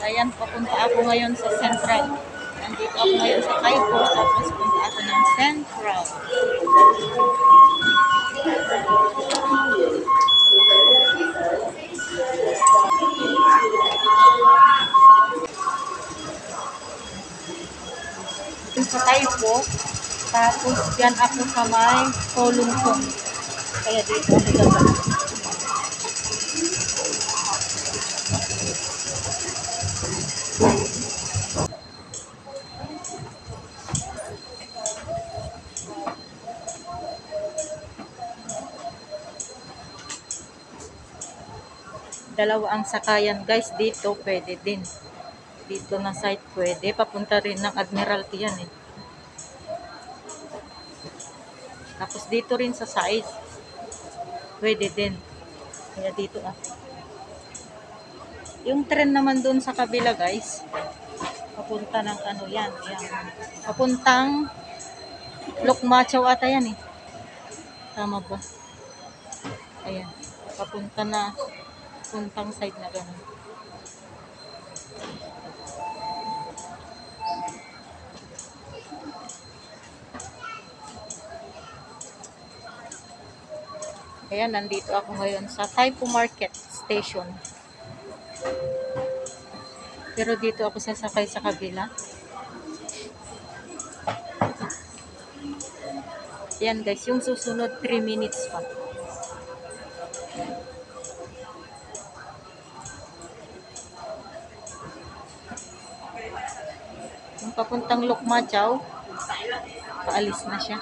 Ayan, papunta ako ngayon sa Central. Nandito ako ngayon sa Taipo, tapos punta ako ng Central. Ito sa Taipo, tapos yan ako sa may Kolungkong. Kaya dito ako gagawin. Dalawa ang sakayan guys, dito pwede din. Dito na site pwede, papunta rin ng Admiralty yan eh. Tapos dito rin sa side, pwede din. Kaya dito ah. Yung tren naman doon sa kabila guys, papunta ng ano yan, papuntang Lukmachaw ata yan eh. Tama ba? Ayan, papunta na, puntang side na gano'n. Ayan, nandito ako ngayon sa Taipo Market Station. Pero dito ako sasakay sa kabila. Ayan guys, yung susunod 3 minutes pa. Yung papuntang Lukmachaw, paalis na siya.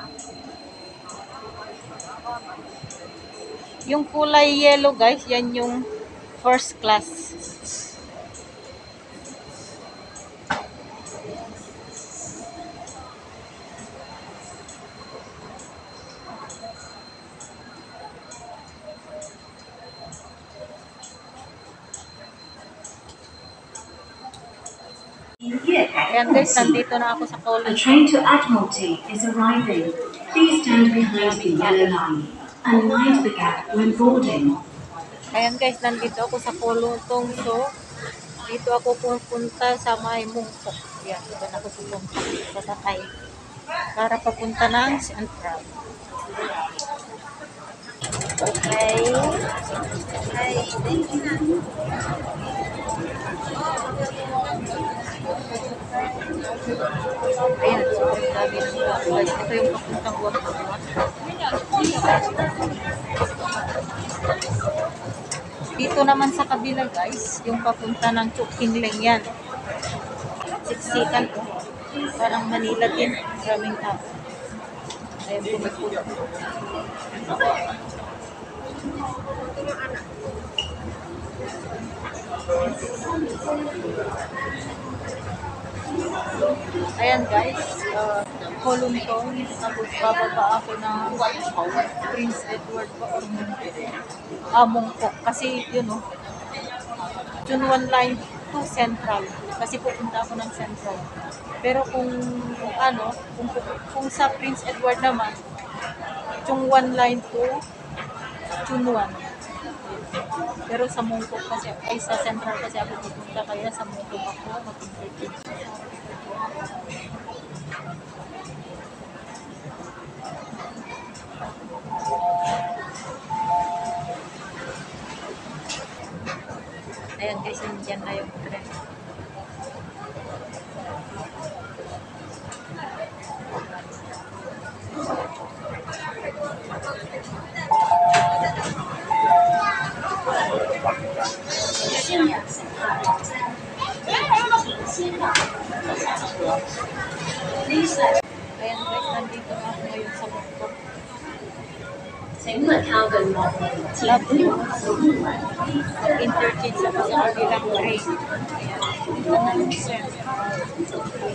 Yung kulay yellow guys, yan yung first class. Ayan guys, nandito na ako sa Kolungkong. A train to Admiralty is arriving. Please stand behind the yellow line and mind the gap when boarding. Ayan guys, nandito ako sa Kolungkong. So, dito ako pupunta sa may Mungkok. Ayan, dito na ako pupunta. Sasakay. Para papunta ng Central. Okay. Hi. Ayan, sobrang dami ng guys. Ito yung papuntang Wagwag. Dito naman sa kabila guys, yung papunta ng Chukingling yan. Siksikan ko. Parang Manila din. Maraming tao. Ayan, pumipulot. Ayan guys, Kolungkong, tapos bababa ako ng Prince Edward pa or Mungkok. Kasi yun o, June 1 line to Central. Kasi pupunta ako ng Central. Pero kung ano, kung sa Prince Edward naman, June 1 line to June 1. Pero sa Mungkok kasi, ay sa Central kasi ako pupunta, kaya sa Mungkok ako mag-interview. Ayan guys, yan na yung tren. Ayan guys, nandito na ako ngayon sa Mungkok. Interchange ako sa kabilang train. Ayan,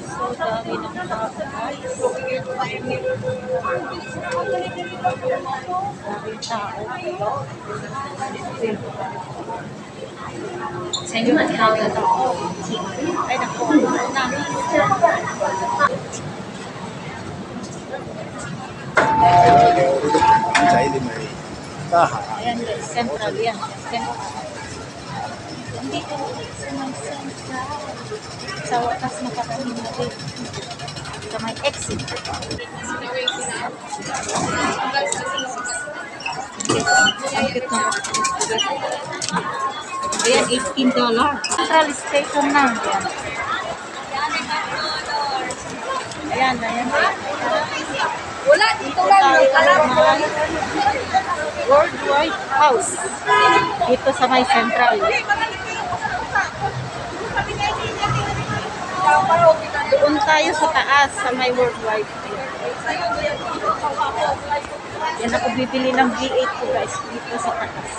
so dami ng tao guys. Daming tao. Ay, naku. Ayan guys, Central yan. Central. dito sa may Central. Sa wakas nakarating na din. Sa may exit. Ang cute ng ayan, $18. Central Station na. Ayan. Ayan. Wala, dito lang. Worldwide House. Dito sa may Central. Doon tayo sa taas, sa may Worldwide. Yan ako bibili ng V8 ko guys, dito sa taas.